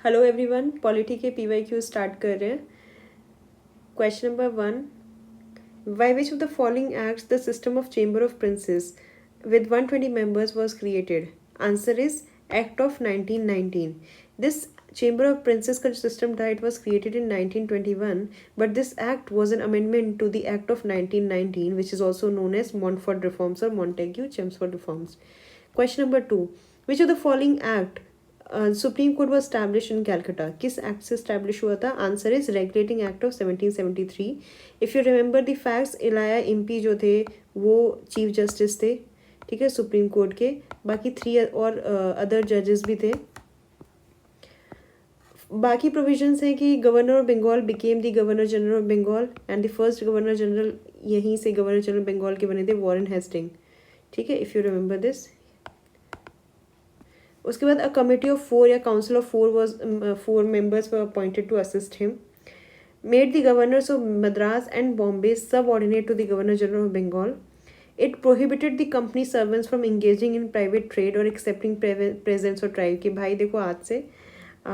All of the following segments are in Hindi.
हेलो एवरीवन, पॉलिटी के PYQ स्टार्ट कर रहे हैं। Question number 1, bye which of the following acts the system of chamber of princess with 120 members was created? Answer is Act of 1919. This Chamber of Princes का जो system था, it was created in 1921, but this act was an amendment to the Act of 1919, which is also known as Montfort Reforms or Montagu-Chelmsford Reforms. Question number 2, which of the following act supreme court was establish in Calcutta? किस एक्ट से स्टैब्लिश हुआ था? Answer is regulating act of 1773. If you remember the facts, Elijah Impey जो थे वो चीफ जस्टिस थे, ठीक है, सुप्रीम कोर्ट के। बाकी 3 और अदर जजेस भी थे। बाकी प्रोविजंस हैं कि governor of Bengal became the governor general of Bengal and the first governor general यहीं से गवर्नर जनरल बंगाल के बने थे, वॉरेन हेस्टिंग, ठीक है, इफ़ यू रिमेंबर दिस। उसके बाद अ कमिटी ऑफ 4 या council of 4 was 4 members were appointed to assist him. Made the governors of Madras and Bombay subordinate to the Governor General of Bengal. It prohibited the company servants from engaging in private trade or accepting presents or tribe कि भाई देखो आज से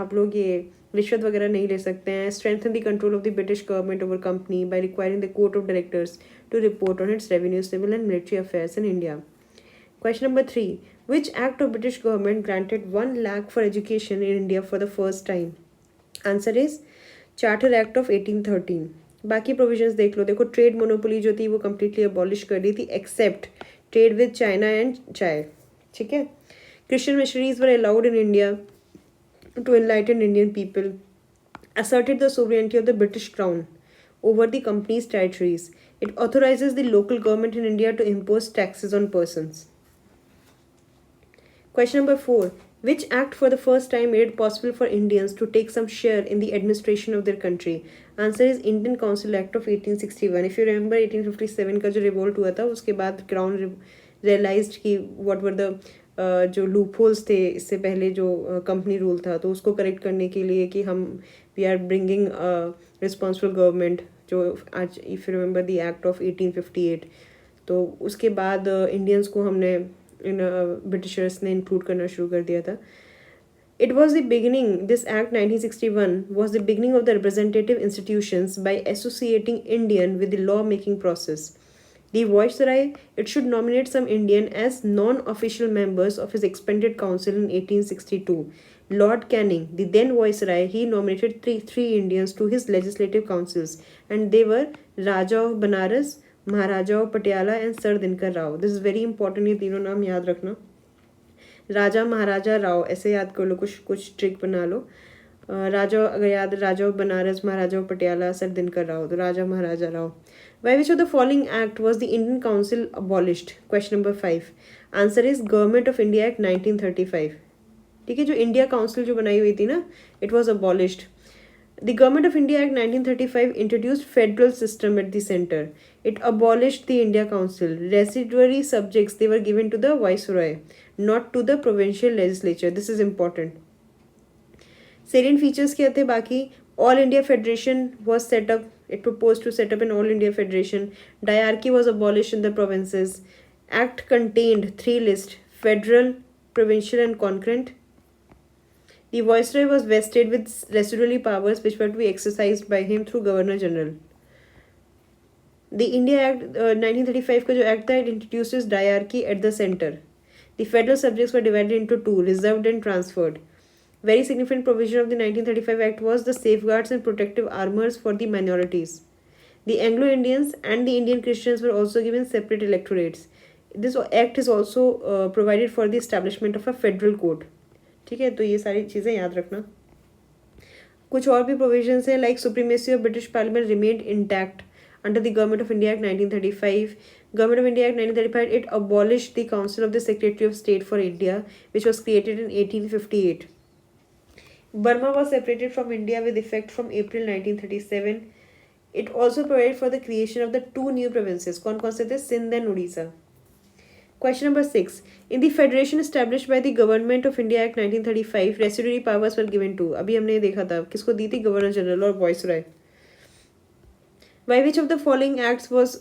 आप लोग ये रिश्वत वगैरह नहीं ले सकते हैं. Strengthen the control of the British government over company by requiring the court of directors to report on its revenue, civil and military affairs in India. Question number 3. Which act of British government granted 1 lakh for education in India for the first time? Answer is Charter Act of 1813. बाकी प्रोविजंस देख लो. देखो, ट्रेड मोनोपोली जो थी वो कम्प्लीटली अबॉलिश कर दी थी except trade with China and chai, ठीक है. Christian missionaries were allowed in India to enlighten Indian people. Asserted the sovereignty of the British Crown over the company's territories. It authorizes the local government in India to impose taxes on persons. Question number 4. Which act for the first time made it possible for Indians to take some share in the administration of their country? Answer is Indian Council Act of 1861. If you remember 1857 का जो रिवोल्ट हुआ था उसके बाद क्राउन रियलाइज्ड कि व्हाट वर द जो लूप होल्स थे इससे पहले जो कंपनी रूल था, तो उसको करेक्ट करने के लिए कि हम we are bringing responsible government, जो आज if you remember the act of 1858, तो उसके बाद इंडियंस को हमने इन ब्रिटिशर्स ने इंक्लूड करना शुरू कर दिया था. It was the beginning, this Act 1961 was the beginning of the representative institutions by associating Indian with the law-making process. The Viceroy, it should nominate some Indian as non-official members of his expanded council in 1862. Lord Canning, the then Viceroy, he nominated three Indians to his legislative councils, and they were Raja of Banaras, Maharaja of Patiala and sir Dinkar Rao. This is very important, ये तीनों नाम याद रखना. राजा महाराजा राव ऐसे याद कर लो, कुछ ट्रिक बना लो. राजा अगर याद, Raja of Banaras, Maharaja of Patiala, sir Dinkar Rao, तो Raja Maharaja Rao. By which of the following act was the Indian council abolished? Question number 5. Answer is government of India act 1935. ठीक है, जो इंडिया काउंसिल जो बनाई हुई थी ना, it was abolished. The Government of India Act 1935 introduced federal system at the center. It abolished the India Council. Residuary subjects, they were given to the Viceroy, not to the provincial legislature. This is important. Salient features क्या थे बाकी? All India Federation was set up. It proposed to set up an All India Federation. Diarchy was abolished in the provinces. Act contained 3 lists: federal, provincial and concurrent. The Viceroy was vested with residuary powers which were to be exercised by him through Governor General. The India Act 1935 का जो एक्ट था, it introduces diarchy at the center. The federal subjects were divided into 2, reserved and transferred. Very significant provision of the 1935 Act was the safeguards and protective armors for the minorities. The Anglo-Indians and the Indian Christians were also given separate electorates. This act is also provided for the establishment of a federal court. ठीक है, तो ये सारी चीज़ें याद रखना. कुछ और भी प्रोविजंस हैं, like supremacy of British parliament remained intact under the government of India act 1935. Government of India act 1935, it abolish the council of the secretary of state for India which was created in 1858. Burma was separated from India with effect from April 1937. It also provided for the creation of the 2 new provinces. कौन कौन से थे? Sindh and Orissa. Question number 6. In the federation established by the Government of India Act 1935, residuary powers were given to. अभी हमने ये देखा था किसको दी थी? गवर्नर जनरल और viceroy. By which of the following acts was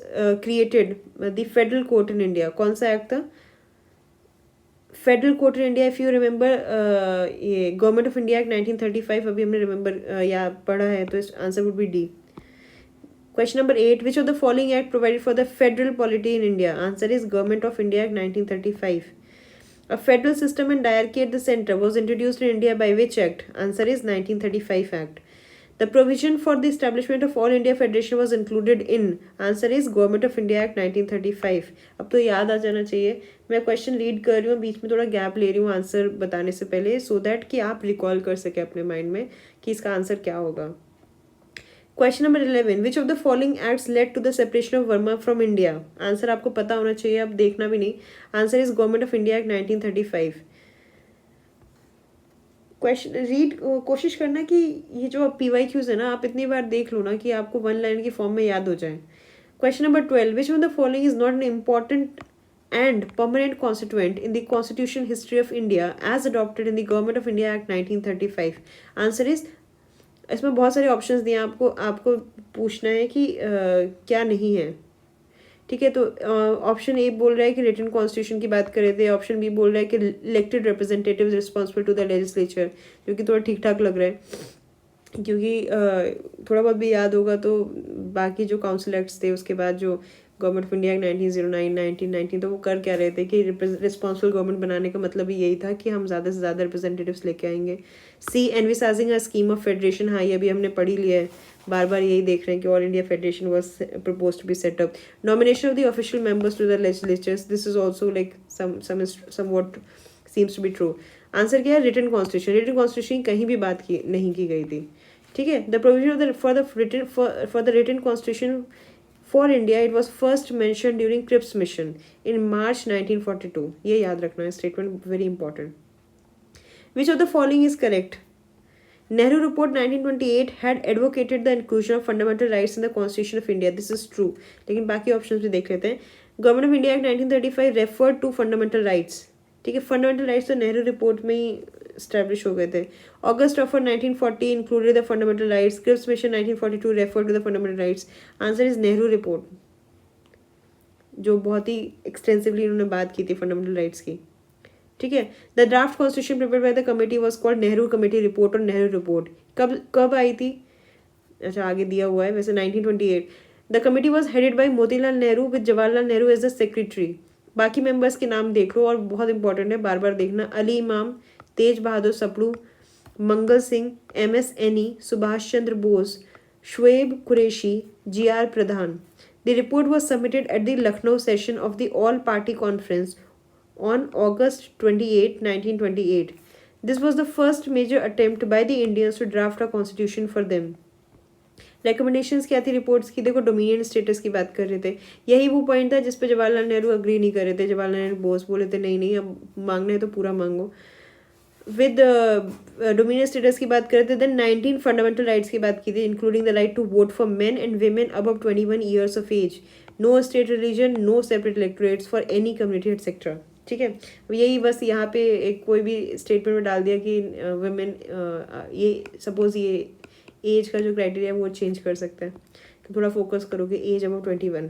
created the Federal Court in India? कौन सा एक्ट था? Federal court in India, if you remember, ये गवर्नमेंट ऑफ इंडिया एक्ट 1935 अभी हमने रिमेंबर या पढ़ा है, तो इस answer would be D. Question number 8. Which of the following act provided for the federal polity in India? Answer is Government of India Act 1935. A federal system and diarchy at the center was introduced in India by which act? Answer is 1935 Act. The provision for the establishment of All India Federation was included in. Answer is Government of India Act 1935. अब तो याद आ जाना चाहिए. मैं क्वेश्चन रीड कर रही हूँ, बीच में थोड़ा गैप ले रही हूँ आंसर बताने से पहले, सो दैट कि आप रिकॉल कर सके अपने माइंड में कि इसका आंसर क्या होगा. Question number 11. Which of the following acts led to the separation of Burma from India? Answer आपको पता होना चाहिए, अब देखना भी नहीं. Answer is government of India act 1935. Question read कोशिश करना कि ये जो PYQs है ना, आप इतनी बार देख लो ना कि आपको वन लाइन की फॉर्म में याद हो जाए. Question number 12. Which of the following is not an important and permanent constituent in the constitution history of India as adopted in the Government of India Act 1935? Answer is, इसमें बहुत सारे ऑप्शंस दिए आपको आपको पूछना है कि क्या नहीं है. ठीक है, तो ऑप्शन ए बोल रहा है कि रिटन कॉन्स्टिट्यूशन की बात कर रहे थे. ऑप्शन बी बोल रहा है कि elected representatives responsible to the legislature, जो कि थोड़ा ठीक ठाक लग रहा है क्योंकि थोड़ा बहुत भी याद होगा तो बाकी जो काउंसिल एक्ट्स थे उसके बाद जो गवर्नमेंट ऑफ इंडिया 1909 1919, तो वो कर क्या रहे थे कि रिस्पॉन्सिबल गवर्नमेंट बनाने का मतलब ही यही था कि हम ज़्यादा से ज़्यादा रिप्रेजेंटेटिव्स लेके आएंगे. सी एनविसाजिंग अ स्कीम ऑफ फेडरेशन, हाँ ये अभी हमने पढ़ी लिया है, बार बार यही देख रहे हैं कि all India federation was propose to be set up. Nomination of the official members to the legislatures, this is also like somewhat seems to be true. Answer क्या है? Written constitution. रिटन कॉन्स्टिट्यूशन कहीं भी बात की नहीं की गई थी. ठीक है, the provision of the for the written constitution for India, it was first mention during Cripps mission in March 1942. ये याद रखना है, statement very important. Which of the following is correct? Nehru Report 1928 had advocated the inclusion of fundamental rights in the Constitution of India. This is true. लेकिन बाकी ऑप्शंस भी देख लेते हैं. Government of India act 1935 referred to fundamental rights. ठीक है, फंडामेंटल राइट्स तो नेहरू रिपोर्ट में ही स्टैब्लिश हो गए थे. August of 1940 included the fundamental rights. Cripps mission 1942 referred to the fundamental rights. Answer is Nehru report, जो बहुत ही एक्सटेंसिवली उन्होंने बात की थी फंडामेंटल राइट्स की. ठीक है, the draft constitution prepared by the committee was called Nehru committee report और नेहरू रिपोर्ट. कब आई थी? अच्छा, आगे दिया हुआ है वैसे 1928. The committee was headed by Motilal Nehru with Jawaharlal Nehru as the secretary. बाकी मेंबर्स के नाम देख लो और बहुत इंपॉर्टेंट है, बार बार देखना. Ali Imam, Tej Bahadur Sapru, Mangal Singh, MS Aney, Subhash Chandra Bose, Shuaib Qureshi, GR Pradhan. The report was submitted at the Lucknow session of the all party conference on August 28, 1928. This was the first major attempt by the Indians to draft a constitution for them. Recommendations क्या थी रिपोर्ट्स की? देखो, डोमिनियन स्टेटस की बात कर रहे थे. यही वो पॉइंट था जिसपे जवाहरलाल नेहरू अग्री नहीं कर रहे थे. जवाहरलाल नेहरू बोस बोले थे नहीं नहीं, अब मांगना है तो पूरा मांगो. विद डोमिनियन स्टेटस की बात कर रहे थे. देन 19 फंडामेंटल राइट्स की बात की थी, including the right to vote for men and women above 21 years of age, no state religion, no separate electorates for any community etcetera. ठीक है, ये बस यहाँ पे एक कोई भी स्टेटमेंट में डाल दिया कि वुमेन, ये सपोज ये एज का जो क्राइटेरिया है वो चेंज कर सकता है, तो थोड़ा फोकस करो कि age about 21.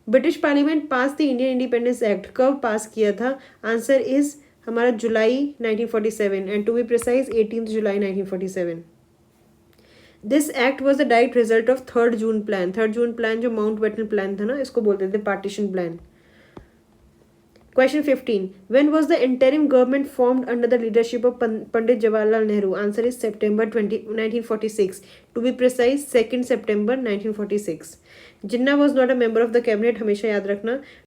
British parliament pass the Indian independence act. कब पास किया था? आंसर इज हमारा July 1947 and to be precise 18 July 1947. This act was the direct result of 3rd June plan. 3rd June plan जो माउंट बैटन प्लान था ना, इसको बोलते थे partition plan. Question 15. When was the interim government formed under the leadership of Pandit Jawaharlal Nehru? Answer is September 1946. To be precise, 2nd September 1946. Jinnah was not a member of the cabinet. हमेशा याद रखना.